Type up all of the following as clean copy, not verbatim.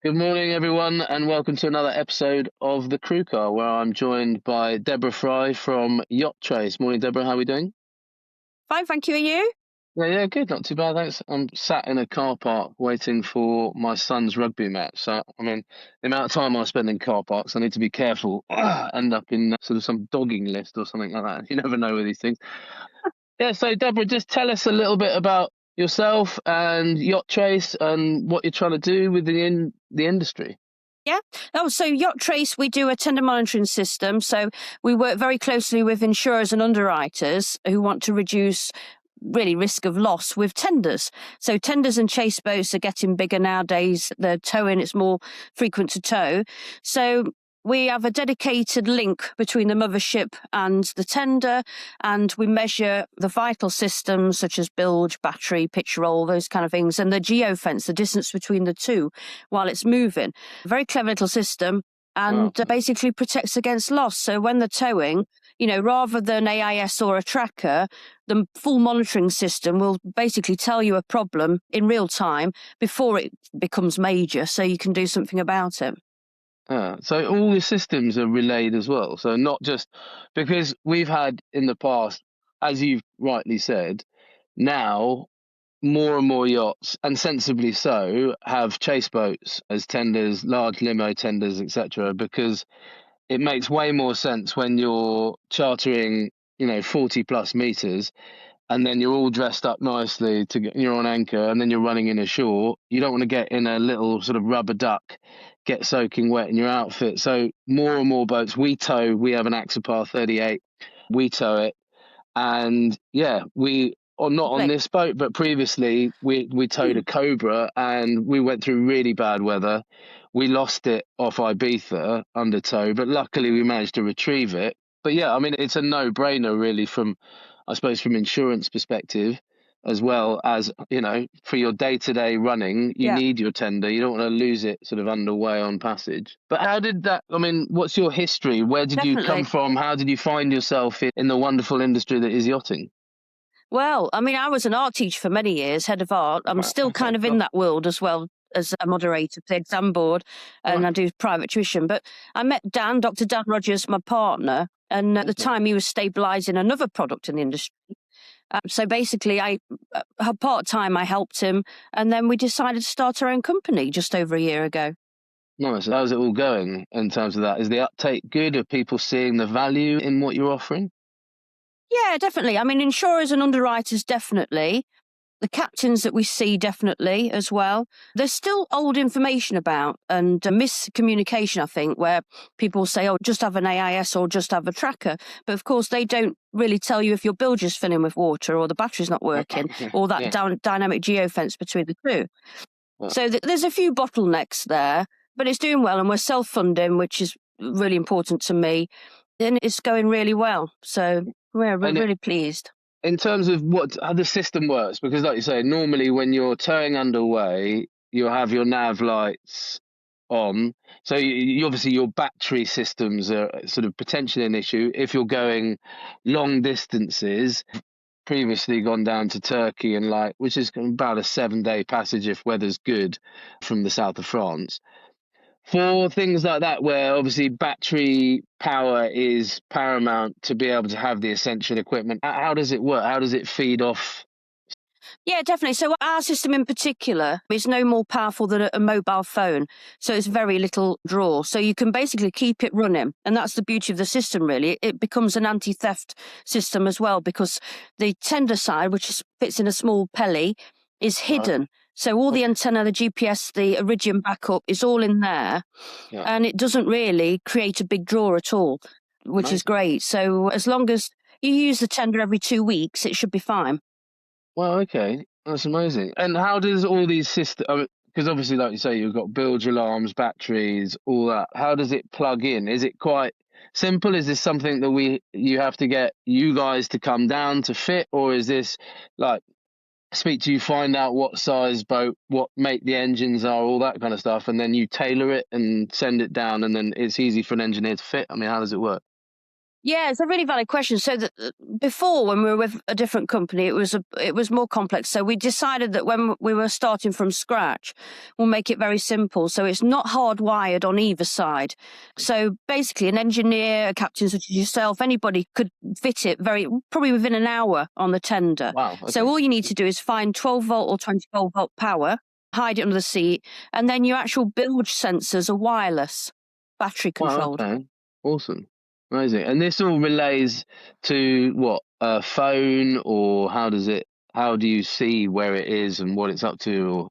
Good morning, everyone, and welcome to another episode of The Crew Car, where I'm joined by Deborah Fry from Yacht Trace. Morning, Deborah. How are we doing? Fine, thank you. Are you? Yeah, good. Not too bad, thanks. I'm sat in a car park waiting for my son's rugby match. So, the amount of time I spend in car parks, I need to be careful. End up in sort of some dogging list or something like that. You never know with these things. Yeah, so Deborah, just tell us a little bit about yourself and Yacht Trace and what you're trying to do within the industry. Yeah. So Yacht Trace, we do a tender monitoring system. So we work very closely with insurers and underwriters who want to reduce really risk of loss with tenders. So tenders and chase boats are getting bigger nowadays. They're towing, it's more frequent to tow. So we have a dedicated link between the mothership and the tender, and we measure the vital systems such as bilge, battery, pitch roll, those kind of things, and the geofence, the distance between the two while it's moving. Very clever little system, and Wow. basically protects against loss. So when they're towing, rather than AIS or a tracker, the full monitoring system will basically tell you a problem in real time before it becomes major, so you can do something about it. So all the systems are relayed as well. So not just because we've had in the past, as you've rightly said, now more and more yachts, and sensibly so, have chase boats as tenders, large limo tenders, etc. Because it makes way more sense when you're chartering, 40 plus meters, and then you're all dressed up nicely you're on anchor, and then you're running in ashore. You don't want to get in a little sort of rubber duck, get soaking wet in your outfit. So more and more boats we tow. We have an Axopar 38. We tow it, and yeah, we are not on this boat, but previously we towed a Cobra, and we went through really bad weather. We lost it off Ibiza under tow, but luckily we managed to retrieve it. But yeah, it's a no-brainer really from insurance perspective, as well as, for your day-to-day running, you need your tender. You don't want to lose it sort of underway on passage. But how did that, what's your history? Where did you come from? How did you find yourself in the wonderful industry that is yachting? Well, I was an art teacher for many years, head of art. I'm still kind of in that world as well as a moderator for the exam board, and I do private tuition. But I met Dr. Dan Rogers, my partner, and at the time he was stabilising another product in the industry. So basically, part-time I helped him, and then we decided to start our own company just over a year ago. Nice. How's it all going in terms of that? Is the uptake good? Are people seeing the value in what you're offering? Yeah, definitely. Insurers and underwriters, definitely. The captains that we see, definitely, as well. There's still old information about and miscommunication, I think, where people say, oh, just have an AIS or just have a tracker. But of course, they don't really tell you if your bilge is filling with water or the battery's not working or that dynamic geofence between the two. So there's a few bottlenecks there, but it's doing well, and we're self-funding, which is really important to me. And it's going really well. So we're really pleased. In terms of how the system works, because like you say, normally when you're towing underway, you'll have your nav lights on. So you obviously your battery systems are sort of potentially an issue if you're going long distances. Previously gone down to Turkey and which is about a 7-day passage if weather's good from the south of France. For things like that, where obviously battery power is paramount to be able to have the essential equipment, how does it work? How does it feed off? Yeah, definitely. So our system in particular is no more powerful than a mobile phone. So it's very little draw. So you can basically keep it running. And that's the beauty of the system, really. It becomes an anti-theft system as well, because the tender side, which fits in a small pelly, is hidden. Right. So all the antenna, the GPS, the Iridium backup is all in there. Yeah. And it doesn't really create a big draw at all, which is great. So as long as you use the tender every 2 weeks, it should be fine. Well, okay. That's amazing. And how does all these systems, because obviously, like you say, you've got bilge alarms, batteries, all that. How does it plug in? Is it quite simple? Is this something that you have to get you guys to come down to fit? Or is this speak to you, find out what size boat, what make the engines are, all that kind of stuff, and then you tailor it and send it down, and then it's easy for an engineer to fit? How does it work? Yeah, it's a really valid question. So before, when we were with a different company, it was more complex. So we decided that when we were starting from scratch, we'll make it very simple. So it's not hardwired on either side. So basically, an engineer, a captain such as yourself, anybody could fit it probably within an hour on the tender. Wow. Okay. So all you need to do is find 12-volt or 24-volt power, hide it under the seat, and then your actual bilge sensors are wireless, battery controlled. Wow, okay. Awesome. Amazing. And this all relays to what? A phone, or how do you see where it is and what it's up to? Or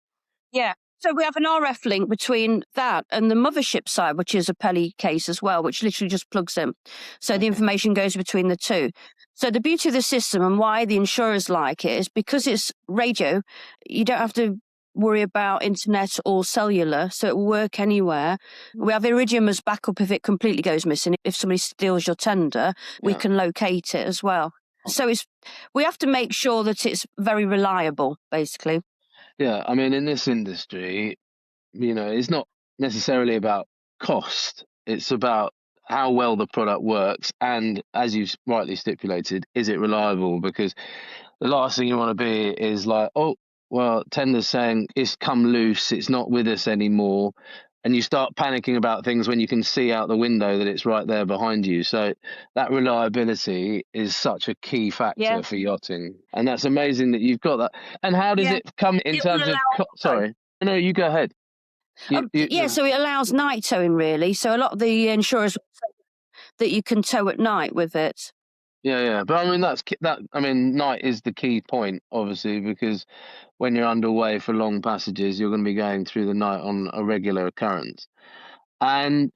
Yeah. So we have an RF link between that and the mothership side, which is a Peli case as well, which literally just plugs in. So the information goes between the two. So the beauty of the system and why the insurers like it is because it's radio, you don't have to worry about internet or cellular, so it will work anywhere. We have Iridium as backup if it completely goes missing. If somebody steals your tender, we can locate it as well. So we have to make sure that it's very reliable, basically. yeah, I mean, in this industry, it's not necessarily about cost. It's about how well the product works, and as you've rightly stipulated, is it reliable? Because the last thing you want to be is like, oh, well, tender's saying it's come loose, it's not with us anymore, and you start panicking about things when you can see out the window that it's right there behind you. So that reliability is such a key factor for yachting, and that's amazing that you've got that. And how does it come in terms of? Sorry, no, you go ahead. So it allows night towing, really. So a lot of the insurers that you can tow at night with it. Yeah. But I mean, night is the key point, obviously, because when you're underway for long passages, you're going to be going through the night on a regular occurrence. And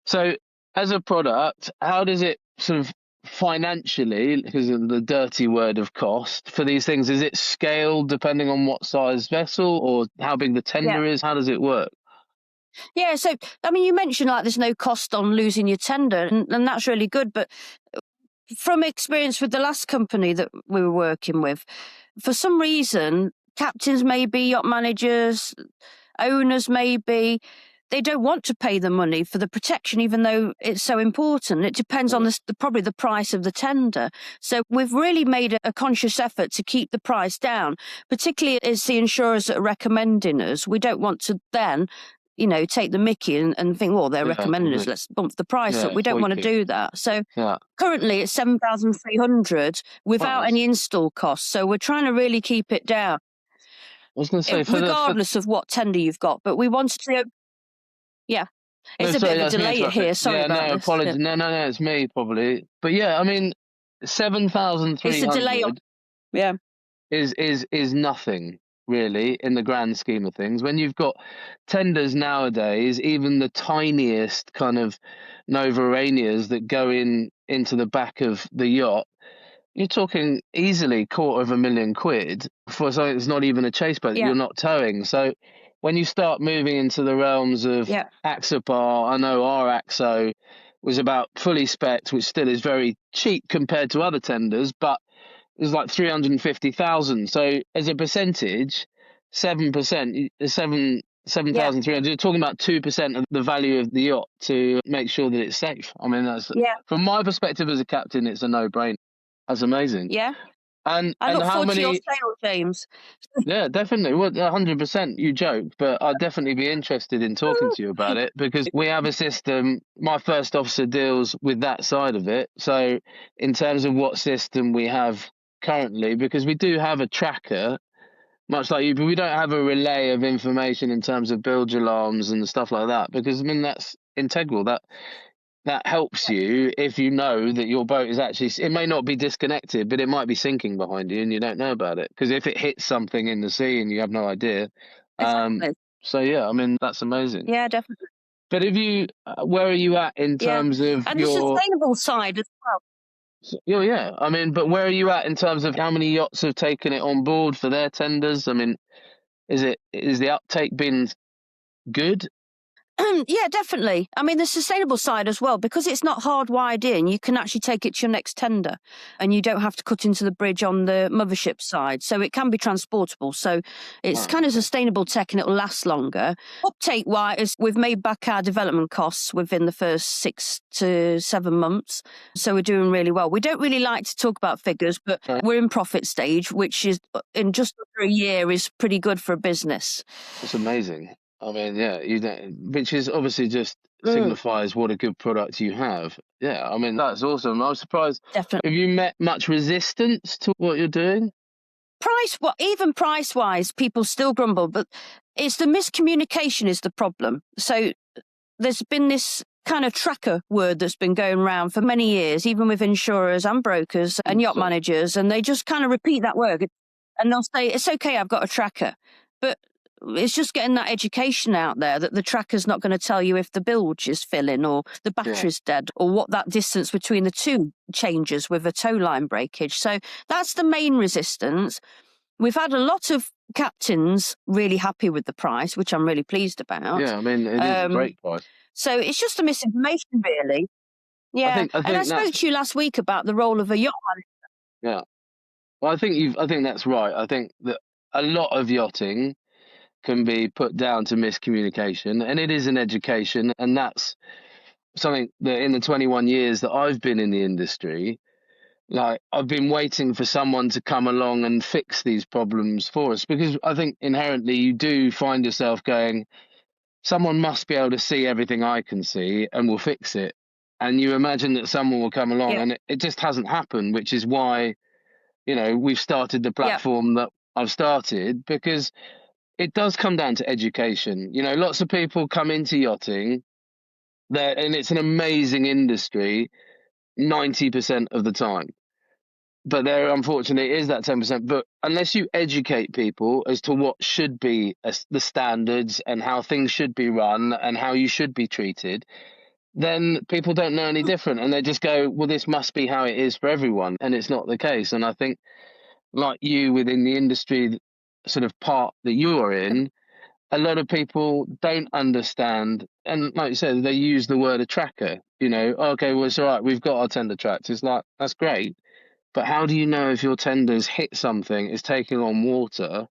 so, as a product, how does it sort of financially, because of the dirty word of cost for these things, is it scaled depending on what size vessel or how big the tender is? How does it work? Yeah, so, I mean, you mentioned like there's no cost on losing your tender, and that's really good. But from experience with the last company that we were working with, for some reason, captains maybe, yacht managers, owners maybe, they don't want to pay the money for the protection, even though it's so important. It depends on probably the price of the tender. So we've really made a conscious effort to keep the price down, particularly as the insurers that are recommending us. We don't want to then take the mickey and think, well, they're recommending us, let's bump the price up. We don't want to do that. So currently it's 7,300 without any install costs. So we're trying to really keep it down. I was going to say, regardless of what tender you've got, but we wanted to. Yeah, it's a bit of a delay here. Sorry about this. Apologies. No, it's me probably. But yeah, I mean, 7,300. It's a delay. Is nothing really in the grand scheme of things. When you've got tenders nowadays, even the tiniest kind of Novaranias that go into the back of the yacht, you're talking easily £250,000 for something that's not even a chase boat that you're not towing. So when you start moving into the realms of Axopar, I know our Axo was about fully spec'd, which still is very cheap compared to other tenders, but it was like 350,000. So as a percentage, 7%, 7,300. You're talking about 2% of the value of the yacht to make sure that it's safe. I mean, that's from my perspective as a captain, it's a no-brainer. That's amazing. Yeah. And I look how forward many? To your sale, James. Yeah, definitely. Well, 100%. You joke, but I'd definitely be interested in talking to you about it because we have a system. My first officer deals with that side of it. So, in terms of what system we have currently, because we do have a tracker, much like you, but we don't have a relay of information in terms of bilge alarms and stuff like that. Because I mean, that's integral. That helps you if you know that your boat is actually, it may not be disconnected, but it might be sinking behind you and you don't know about it. Because if it hits something in the sea and you have no idea. So, yeah, I mean, that's amazing. Yeah, definitely. But where are you at in terms of and the sustainable side as well? Yeah. I mean, but where are you at in terms of how many yachts have taken it on board for their tenders? I mean, is the uptake been good? Yeah, definitely. I mean, the sustainable side as well, because it's not hardwired in, you can actually take it to your next tender and you don't have to cut into the bridge on the mothership side. So it can be transportable. So it's kind of sustainable tech and it'll last longer. Uptake wise, we've made back our development costs within the first 6 to 7 months. So we're doing really well. We don't really like to talk about figures, but we're in profit stage, which is in just over a year is pretty good for a business. It's amazing. I mean, yeah, which is obviously just signifies what a good product you have. Yeah, I mean, that's awesome. I was surprised. Definitely. Have you met much resistance to what you're doing? Even price-wise, people still grumble, but it's the miscommunication is the problem. So there's been this kind of tracker word that's been going around for many years, even with insurers and brokers and yacht managers, and they just kind of repeat that word. And they'll say, it's okay, I've got a tracker. But it's just getting that education out there that the tracker's not going to tell you if the bilge is filling or the battery's dead or what that distance between the two changes with a tow line breakage. So that's the main resistance. We've had a lot of captains really happy with the price, which I'm really pleased about. Yeah, I mean, it is a great price. So it's just a misinformation, really. Yeah, I think and I spoke to you last week about the role of a yacht manager. Yeah. Well, I think that's right. I think that a lot of yachting can be put down to miscommunication, and it is an education, and that's something that in the 21 years that I've been in the industry, like I've been waiting for someone to come along and fix these problems for us, because I think inherently you do find yourself going, someone must be able to see everything I can see and will fix it. And you imagine that someone will come along, and it just hasn't happened, which is why, we've started the platform that I've started, because it does come down to education. Lots of people come into yachting there, and it's an amazing industry 90% of the time. But there, unfortunately, is that 10%. But unless you educate people as to what should be the standards and how things should be run and how you should be treated, then people don't know any different. And they just go, well, this must be how it is for everyone. And it's not the case. And I think, like you within the industry sort of part that you're in, a lot of people don't understand. And like you said, they use the word a tracker. Okay, well, it's all right, we've got our tender tracks. It's like, that's great. But how do you know if your tender's hit something, is taking on water?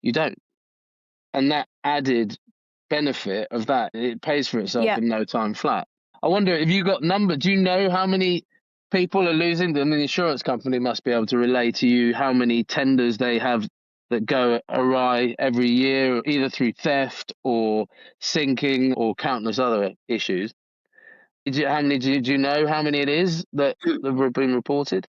You don't. And that added benefit of that, it pays for itself in no time flat. I wonder if you got number, do you know how many people are losing them? The insurance company must be able to relay to you how many tenders they have that go awry every year, either through theft or sinking or countless other issues. Do you know how many it is that have been reported?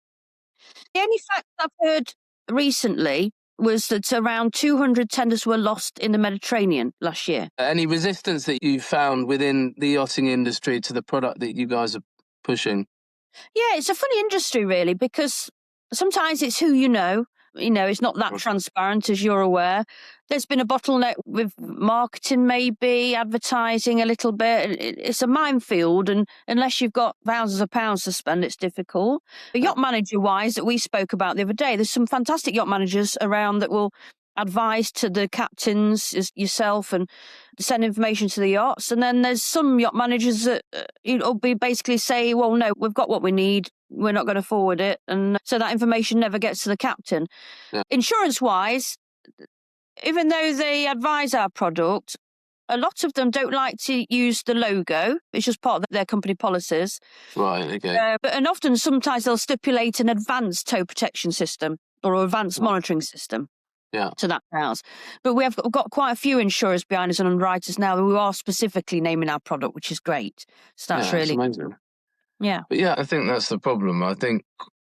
The only fact I've heard recently was that around 200 tenders were lost in the Mediterranean last year. Any resistance that you found within the yachting industry to the product that you guys are pushing? Yeah, it's a funny industry, really, because sometimes it's who you know. It's not that transparent, as you're aware. There's been a bottleneck with marketing, maybe, advertising a little bit. It's a minefield, and unless you've got thousands of pounds to spend, it's difficult. But yacht manager-wise, that we spoke about the other day, there's some fantastic yacht managers around that will advise to the captains, yourself, and send information to the yachts. And then there's some yacht managers that basically say, well, no, we've got what we need, we're not going to forward it. And so that information never gets to the captain. Yeah. Insurance-wise, even though they advise our product, a lot of them don't like to use the logo. It's just part of their company policies. Right, okay. And often, sometimes they'll stipulate an advanced tow protection system or advanced monitoring system. Yeah. To that house. But we've got quite a few insurers behind us and underwriters now who are specifically naming our product, which is great. So that's really amazing. Yeah. But yeah, I think that's the problem. I think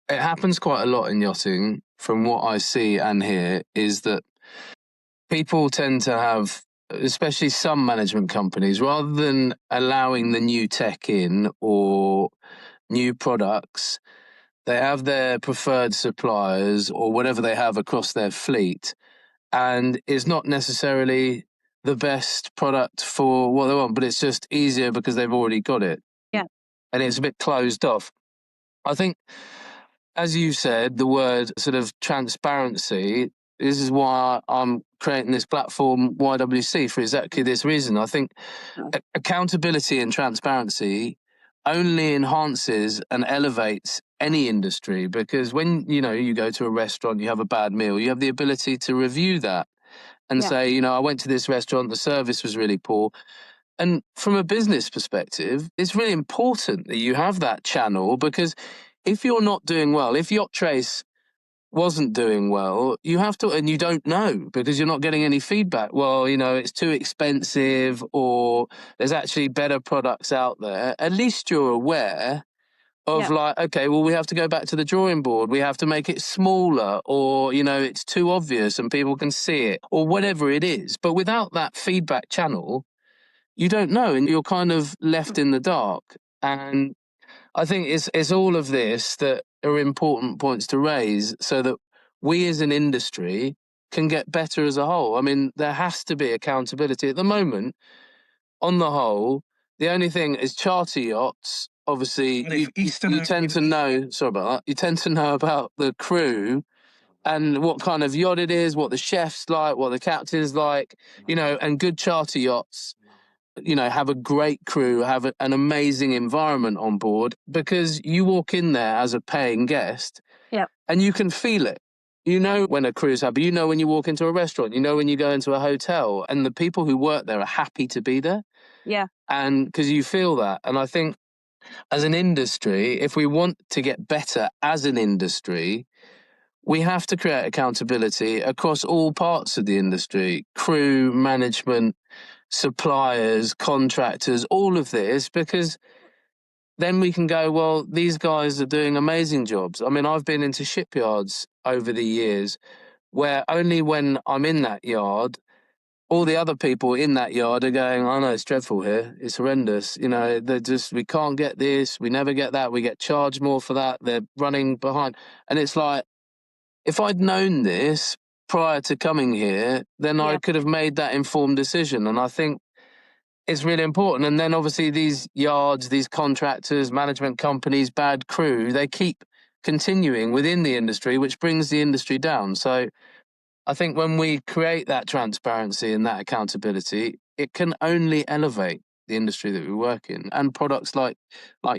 it happens quite a lot in yachting, from what I see and hear, is that people tend to have, especially some management companies, rather than allowing the new tech in or new products, they have their preferred suppliers or whatever they have across their fleet, and it's not necessarily the best product for what they want, but it's just easier because they've already got it. Yeah. And it's a bit closed off. I think, as you said, the word sort of transparency, This is why I'm creating this platform, YWC, for exactly this reason. I think accountability and transparency only enhances and elevates any industry, because when you go to a restaurant, you have a bad meal, you have the ability to review that and say, I went to this restaurant, the service was really poor. And from a business perspective, it's really important that you have that channel, because if you're not doing well, if Yacht Trace wasn't doing well, you have to, and you don't know because you're not getting any feedback. Well, it's too expensive, or there's actually better products out there. At least you're aware of okay, well, we have to go back to the drawing board. We have to make it smaller, or, it's too obvious and people can see it, or whatever it is. But without that feedback channel, you don't know, and you're kind of left in the dark. And I think it's all of this that are important points to raise, so that we as an industry can get better as a whole. I mean, there has to be accountability. At the moment, on the whole, the only thing is charter yachts. Obviously, you tend to know, sorry about that, you tend to know about the crew and what kind of yacht it is, what the chef's like, what the captain's like, and good charter yachts have a great crew, have an amazing environment on board, because you walk in there as a paying guest and you can feel it. When a crew's happy, when you walk into a restaurant, when you go into a hotel, and the people who work there are happy to be there. Yeah. And because you feel that. And I think as an industry, if we want to get better as an industry, we have to create accountability across all parts of the industry: crew, management, suppliers, contractors, all of this, because then we can go, well, these guys are doing amazing jobs. I mean, I've been into shipyards over the years where only when I'm in that yard, all the other people in that yard are going, oh no, it's dreadful here. It's horrendous. We can't get this. We never get that. We get charged more for that. They're running behind. And it's like, if I'd known this prior to coming here, then I could have made that informed decision. And I think it's really important. And then obviously these yards, these contractors, management companies, bad crew, they keep continuing within the industry, which brings the industry down. So I think when we create that transparency and that accountability, it can only elevate the industry that we work in and products like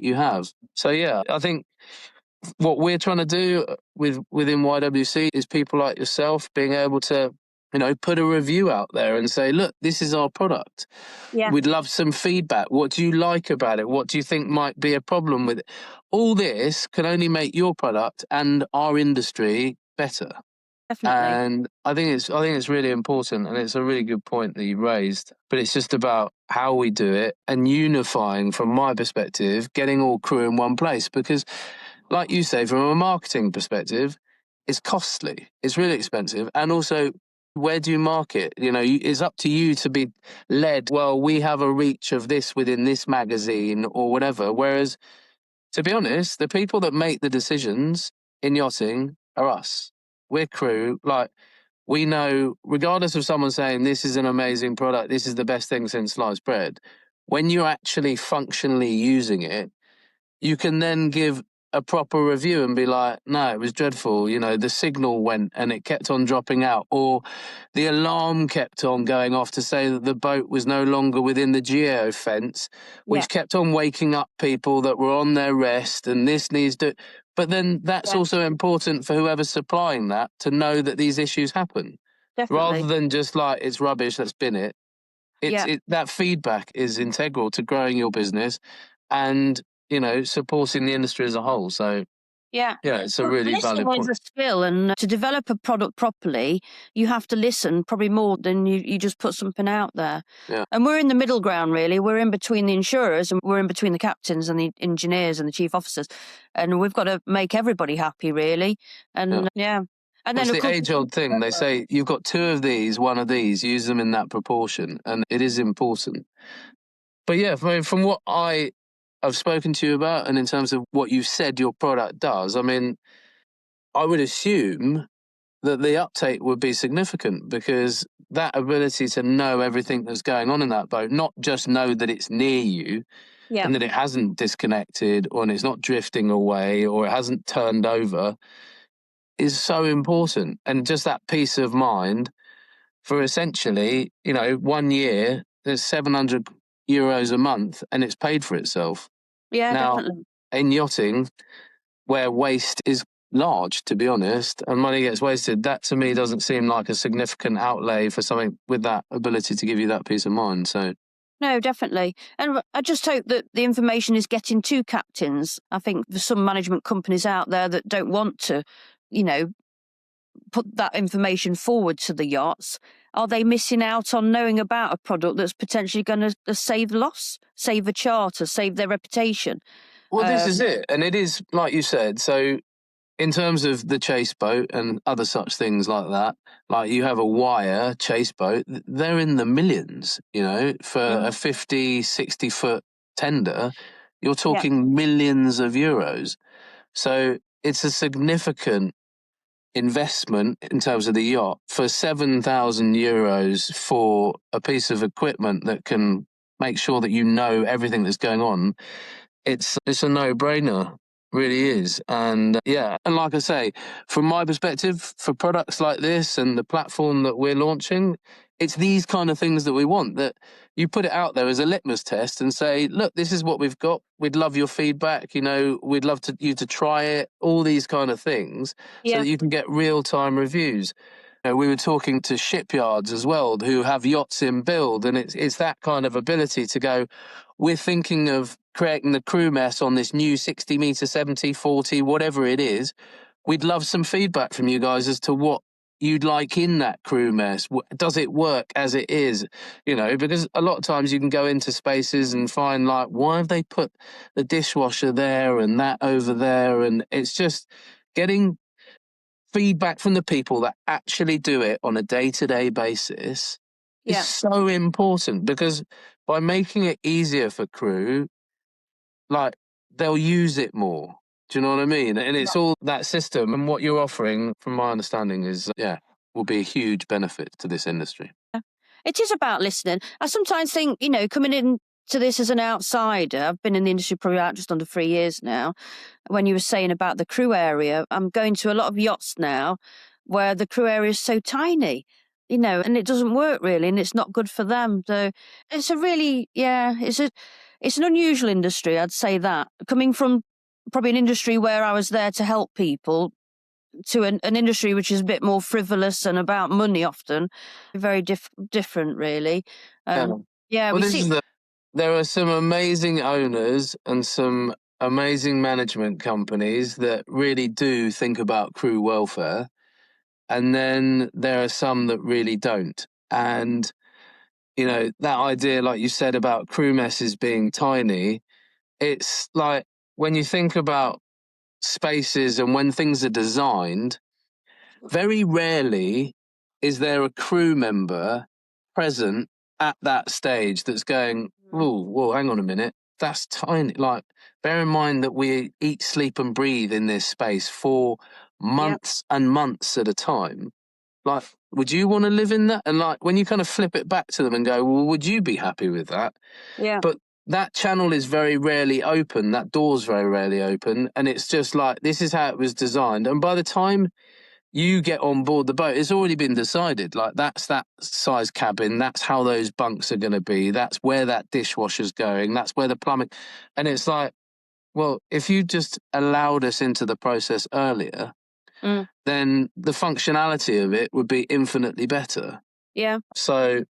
you have. So yeah, I think what we're trying to do within YWC is people like yourself being able to, put a review out there and say, look, this is our product. Yeah. We'd love some feedback. What do you like about it? What do you think might be a problem with it? All this can only make your product and our industry better. Definitely. And I think it's really important, and it's a really good point that you raised. But it's just about how we do it and unifying, from my perspective, getting all crew in one place. Because, like you say, from a marketing perspective, it's costly. It's really expensive. And also, where do you market? It's up to you to be led. Well, we have a reach of this within this magazine or whatever. Whereas, to be honest, the people that make the decisions in yachting are us. We're crew. Like, we know, regardless of someone saying this is an amazing product, this is the best thing since sliced bread, when you're actually functionally using it, you can then give a proper review and be like, no, it was dreadful. The signal went and it kept on dropping out, or the alarm kept on going off to say that the boat was no longer within the geofence, which kept on waking up people that were on their rest, and this needs to. But then that's also important for whoever's supplying that to know that these issues happen. Definitely. Rather than just like, it's rubbish, let's bin it. That feedback is integral to growing your business and supporting the industry as a whole. So it's a really valid point. Listening is a skill, and to develop a product properly, you have to listen probably more than you just put something out there. Yeah. And we're in the middle ground, really. We're in between the insurers, and we're in between the captains and the engineers and the chief officers, and we've got to make everybody happy, really. And And then it's the age-old thing. They say you've got two of these, one of these. Use them in that proportion, and it is important. But yeah, from what I've spoken to you about, and in terms of what you've said your product does, I mean, I would assume that the uptake would be significant, because that ability to know everything that's going on in that boat, not just know that it's near you and that it hasn't disconnected, or it's not drifting away, or it hasn't turned over, is so important. And just that peace of mind for essentially, 1 year, there's €700 a month and it's paid for itself. Yeah, Now, definitely. in yachting, where waste is large, to be honest, and money gets wasted, that to me doesn't seem like a significant outlay for something with that ability to give you that peace of mind. So, No, definitely. And I just hope that the information is getting to captains. I think there's some management companies out there that don't want to, put that information forward to the yachts. Are they missing out on knowing about a product that's potentially going to save loss, save a charter, save their reputation? well, this is it. And it is, like you said, so in terms of the chase boat and other such things like that, like you have a wire chase boat, they're in the millions, for a 50, 60-foot tender, you're talking millions of euros. So it's a significant investment in terms of the yacht for €7,000 for a piece of equipment that can make sure that you know everything that's going on. It's a no-brainer, really is. And and like I say, from my perspective, for products like this and the platform that we're launching, it's these kind of things that we want, that you put it out there as a litmus test and say, look, this is what we've got. We'd love your feedback. We'd love you to try it, all these kind of things, so that you can get real-time reviews. We were talking to shipyards as well who have yachts in build, and it's that kind of ability to go, we're thinking of creating the crew mess on this new 60 meter, 70, 40, whatever it is. We'd love some feedback from you guys as to what you'd like in that crew mess. Does it work as it is? Because a lot of times you can go into spaces and find, like, why have they put the dishwasher there and that over there? And it's just getting feedback from the people that actually do it on a day-to-day basis is so important, because by making it easier for crew, like, they'll use it more. Do you know what I mean? And it's all that system, and what you're offering, from my understanding, is will be a huge benefit to this industry. It is about listening. I sometimes think, coming in to this as an outsider, I've been in the industry probably out just under 3 years now. When you were saying about the crew area, I'm going to a lot of yachts now where the crew area is so tiny, and it doesn't work really, and it's not good for them. So it's a really, it's an unusual industry, I'd say that. Coming from probably an industry where I was there to help people, to an industry which is a bit more frivolous and about money often, very different really. Well, We see. There are some amazing owners and some amazing management companies that really do think about crew welfare, and then there are some that really don't. And that idea, like you said, about crew messes being tiny, it's like, when you think about spaces and when things are designed, very rarely is there a crew member present at that stage that's going, oh, whoa, hang on a minute, that's tiny. Like, bear in mind that we eat, sleep and breathe in this space for months and months at a time. Like, would you want to live in that? And like, when you kind of flip it back to them and go, well, would you be happy with that? Yeah. But that channel is very rarely open. That door's very rarely open. And it's just like, this is how it was designed. And by the time you get on board the boat, it's already been decided. Like, that's that size cabin. That's how those bunks are going to be. That's where that dishwasher's going. That's where the plumbing. And it's like, well, if you just allowed us into the process earlier, then the functionality of it would be infinitely better. Yeah. So,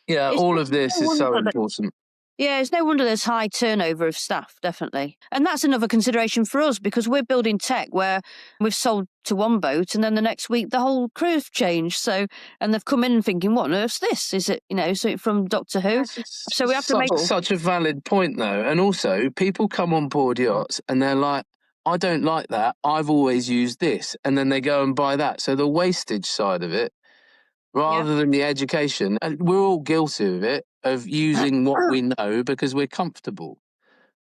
all of this is so important. Yeah, it's no wonder there's high turnover of staff, definitely. And that's another consideration for us, because we're building tech where we've sold to one boat and then the next week the whole crew's changed. So, and they've come in thinking, what on earth's this? Is it, so from Doctor Who? So we have to make such a valid point, though. And also, people come on board yachts and they're like, I don't like that. I've always used this. And then they go and buy that. So the wastage side of it, rather than the education, and we're all guilty of it, of using what we know because we're comfortable.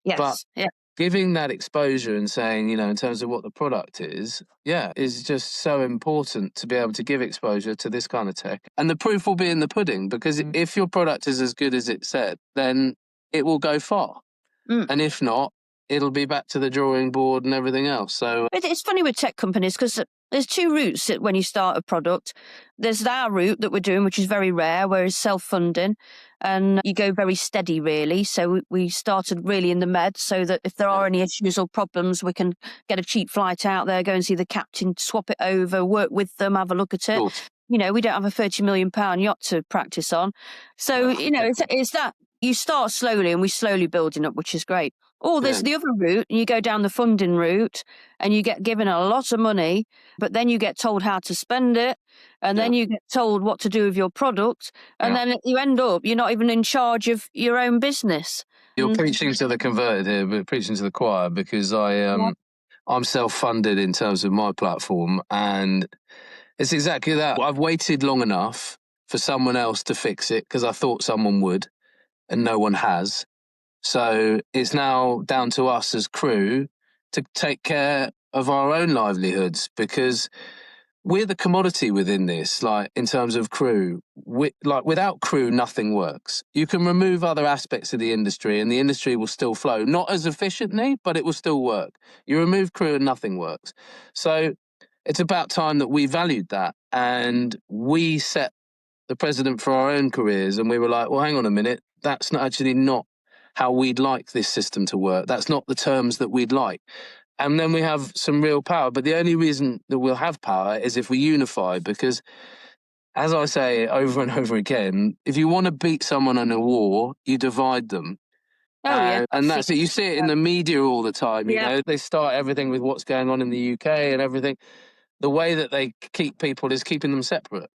Yes. But giving that exposure and saying, in terms of what the product is just so important, to be able to give exposure to this kind of tech. And the proof will be in the pudding, because if your product is as good as it said, then it will go far. And if not, it'll be back to the drawing board and everything else. So it's funny with tech companies, because There's two routes when you start a product. There's our route that we're doing, which is very rare, where it's self-funding, and you go very steady, really. So we started really in the med, so that if there are any issues or problems, we can get a cheap flight out there, go and see the captain, swap it over, work with them, have a look at it. Cool. We don't have a £30 million yacht to practice on. So, it's that you start slowly, and we're slowly building up, which is great. Or there's the other route, and you go down the funding route, and you get given a lot of money, but then you get told how to spend it, and then you get told what to do with your product, and then you end up, you're not even in charge of your own business. You're preaching to the converted here, but preaching to the choir, because I'm self-funded in terms of my platform, and it's exactly that. I've waited long enough for someone else to fix it because I thought someone would, and no one has. So it's now down to us as crew to take care of our own livelihoods, because we're the commodity within this, like in terms of crew. Without crew, nothing works. You can remove other aspects of the industry and the industry will still flow. Not as efficiently, but it will still work. You remove crew and nothing works. So it's about time that we valued that, and we set the precedent for our own careers, and we were like, well, hang on a minute, that's not how we'd like this system to work. That's not the terms that we'd like. And then we have some real power. But the only reason that we'll have power is if we unify, because, as I say over and over again, if you want to beat someone in a war, you divide them. And that's it. You see it in the media all the time. You know, they start everything with what's going on in the UK and everything. The way that they keep people is keeping them separate.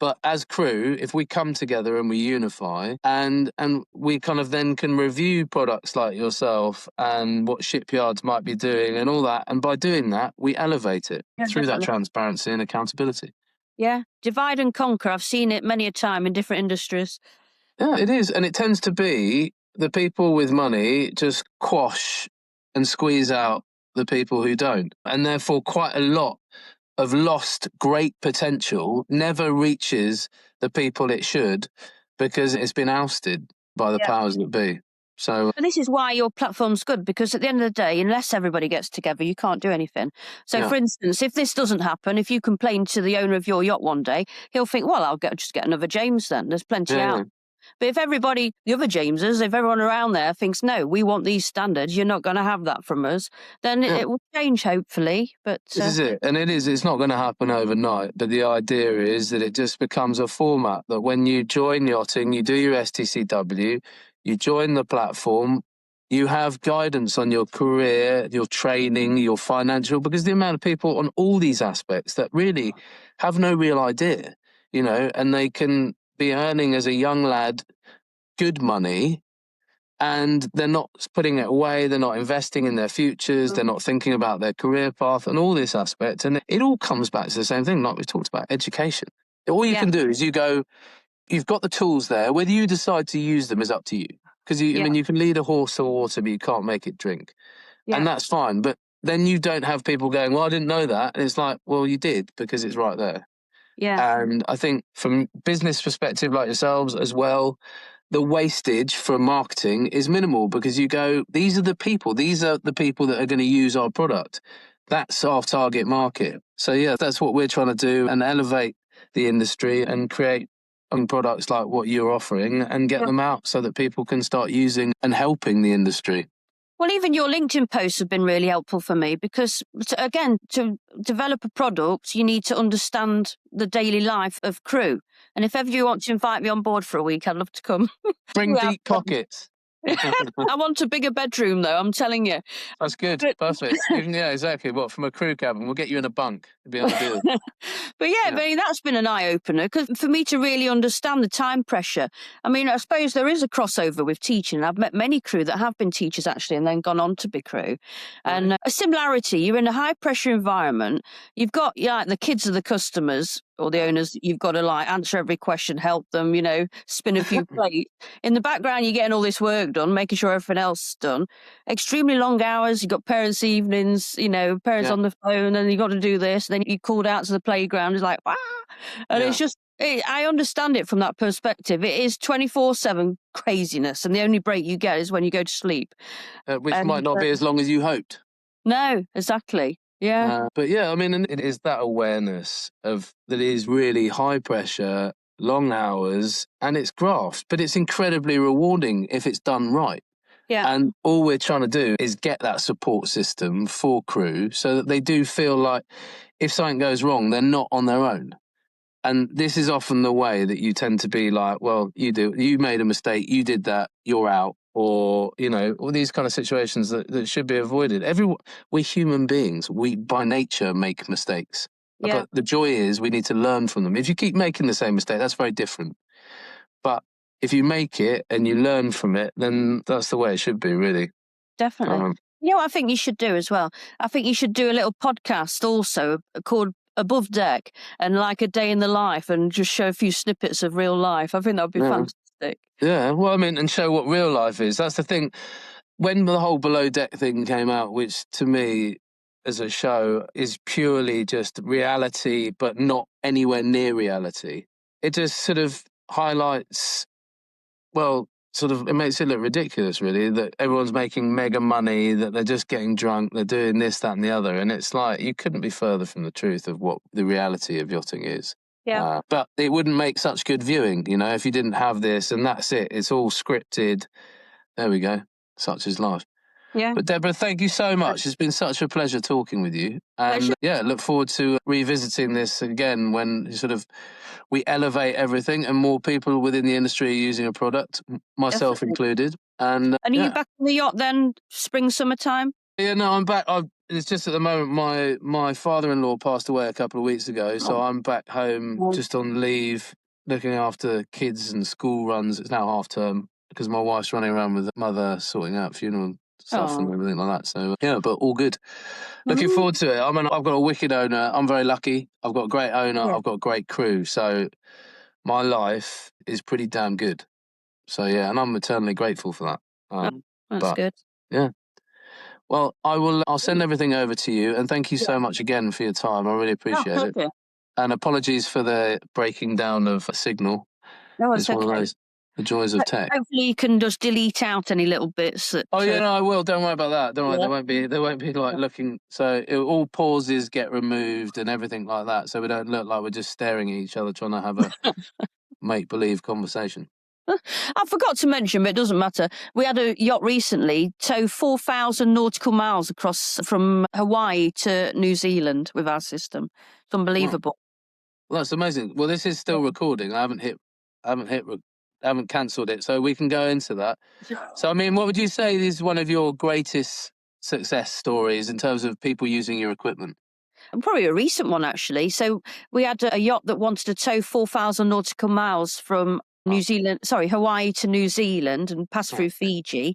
But as crew, if we come together and we unify, and we kind of then can review products like yourself and what shipyards might be doing and all that, and by doing that, we elevate it through that transparency and accountability. Yeah, divide and conquer. I've seen it many a time in different industries. Yeah, it is. And it tends to be the people with money just quash and squeeze out the people who don't. And therefore, quite a lot of lost great potential never reaches the people it should, because it's been ousted by the powers that be. So, and this is why your platform's good, because at the end of the day, unless everybody gets together, you can't do anything. So, for instance, if this doesn't happen, if you complain to the owner of your yacht one day, he'll think, well, I'll just get another James then. There's plenty out. But if everybody, the other Jameses, if everyone around there thinks, no, we want these standards, you're not going to have that from us, then it will change, hopefully. But this is it. And it's not going to happen overnight. But the idea is that it just becomes a format that when you join yachting, you do your STCW, you join the platform, you have guidance on your career, your training, your financial, because the amount of people on all these aspects that really have no real idea, and they can be earning as a young lad good money, and they're not putting it away, they're not investing in their futures, they're not thinking about their career path and all this aspect. And it all comes back to the same thing, like we talked about, education. All you can do is you've got the tools there. Whether you decide to use them is up to you. Because I mean, you can lead a horse to water, but you can't make it drink. And that's fine. But then you don't have people going, well, I didn't know that. And it's like, well, you did, because it's right there. Yeah. And I think from business perspective, like yourselves as well, the wastage from marketing is minimal, because you go, these are the people that are going to use our product. That's our target market. So that's what we're trying to do, and elevate the industry and create products like what you're offering and get them out so that people can start using and helping the industry. Well, even your LinkedIn posts have been really helpful for me, because, again, to develop a product, you need to understand the daily life of crew. And if ever you want to invite me on board for a week, I'd love to come. Bring deep pockets. I want a bigger bedroom, though, I'm telling you. That's good. Perfect. Yeah, exactly. What, from a crew cabin? We'll get you in a bunk. It'd be ideal. But I mean, that's been an eye-opener, because for me to really understand the time pressure. I mean, I suppose there is a crossover with teaching. I've met many crew that have been teachers, actually, and then gone on to be crew. And a similarity, you're in a high-pressure environment. You've got the kids are the customers or the owners. You've got to answer every question, help them, spin a few plates. In the background, you're getting all this work done, making sure everything else is done. Extremely long hours. You've got parents' evenings, parents on the phone, and you've got to do this. And then you called out to the playground. It's like, and it's just, I understand it from that perspective. It is 24/7 craziness, and the only break you get is when you go to sleep. Which might not be as long as you hoped. No, exactly. Yeah. But yeah, I mean, and it is that awareness of that it is really high pressure, long hours, and it's graft, but it's incredibly rewarding if it's done right. Yeah. And all we're trying to do is get that support system for crew so that they do feel like if something goes wrong, they're not on their own. And this is often the way that you tend to be like, well, you made a mistake, you did that, you're out. Or, all these kind of situations that should be avoided. We're human beings. We, by nature, make mistakes. Yeah. But the joy is we need to learn from them. If you keep making the same mistake, that's very different. But if you make it and you learn from it, then that's the way it should be, really. Definitely. You know what I think you should do as well? I think you should do a little podcast also called Above Deck and like a day in the life and just show a few snippets of real life. I think that would be fantastic. Yeah, well, I mean, and show what real life is. That's the thing. When the whole Below Deck thing came out, which to me as a show is purely just reality, but not anywhere near reality, it just sort of highlights, it makes it look ridiculous, really, that everyone's making mega money, that they're just getting drunk, they're doing this, that, and the other. And it's like, you couldn't be further from the truth of what the reality of yachting is. Yeah. But it wouldn't make such good viewing, if you didn't have this, and that's it. It's all scripted. There we go. Such is life. Yeah. But Deborah, thank you so much. It's been such a pleasure talking with you. And look forward to revisiting this again when we elevate everything and more people within the industry are using a product, myself included. And are you back on the yacht then, spring, summertime? Yeah, no, I'm back. It's just at the moment my father-in-law passed away a couple of weeks ago, so I'm back home just on leave, looking after kids and school runs. It's now half term because my wife's running around with mother sorting out funeral stuff and everything like that. So yeah, but all good. Looking forward to it. I mean, I've got a wicked owner. I'm very lucky. I've got a great owner. I've got a great crew. So my life is pretty damn good. So yeah, and I'm eternally grateful for that. That's good. Yeah. Well, I'll send everything over to you, and thank you so much again for your time. I really appreciate it. And apologies for the breaking down of a signal. No, it's one of those, the joys of tech. Hopefully you can just delete out any little bits. I will. Don't worry about that. Don't worry. There won't be like looking. So all pauses get removed and everything like that, so we don't look like we're just staring at each other trying to have a make-believe conversation. I forgot to mention, but it doesn't matter. We had a yacht recently tow 4,000 nautical miles across from Hawaii to New Zealand with our system. It's unbelievable. Well, that's amazing. Well, this is still recording. I haven't cancelled it, so we can go into that. So, I mean, what would you say is one of your greatest success stories in terms of people using your equipment? Probably a recent one, actually. So we had a yacht that wanted to tow 4,000 nautical miles from Hawaii to New Zealand and pass through Fiji.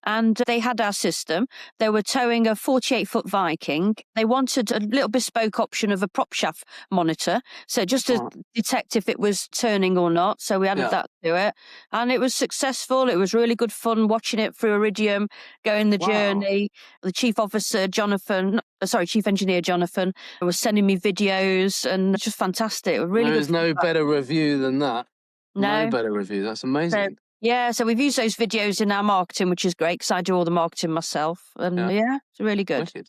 And they had our system. They were towing a 48-foot Viking. They wanted a little bespoke option of a prop shaft monitor. So just to detect if it was turning or not. So we added that to it. And it was successful. It was really good fun watching it through Iridium, going the journey. The chief engineer Jonathan was sending me videos and it's just fantastic. Really There's no better review than that. No better review. That's amazing. So we've used those videos in our marketing, which is great because I do all the marketing myself. And it's really good. Wicked.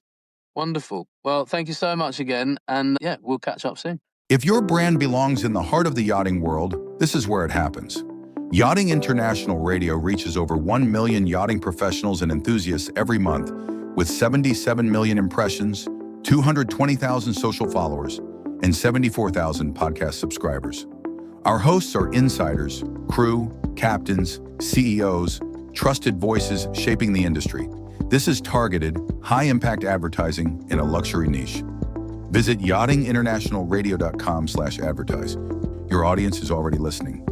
Wonderful. Well, thank you so much again. And we'll catch up soon. If your brand belongs in the heart of the yachting world, this is where it happens. Yachting International Radio reaches over 1 million yachting professionals and enthusiasts every month with 77 million impressions, 220,000 social followers, and 74,000 podcast subscribers. Our hosts are insiders, crew, captains, CEOs, trusted voices shaping the industry. This is targeted, high-impact advertising in a luxury niche. Visit yachtinginternationalradio.com/advertise. Your audience is already listening.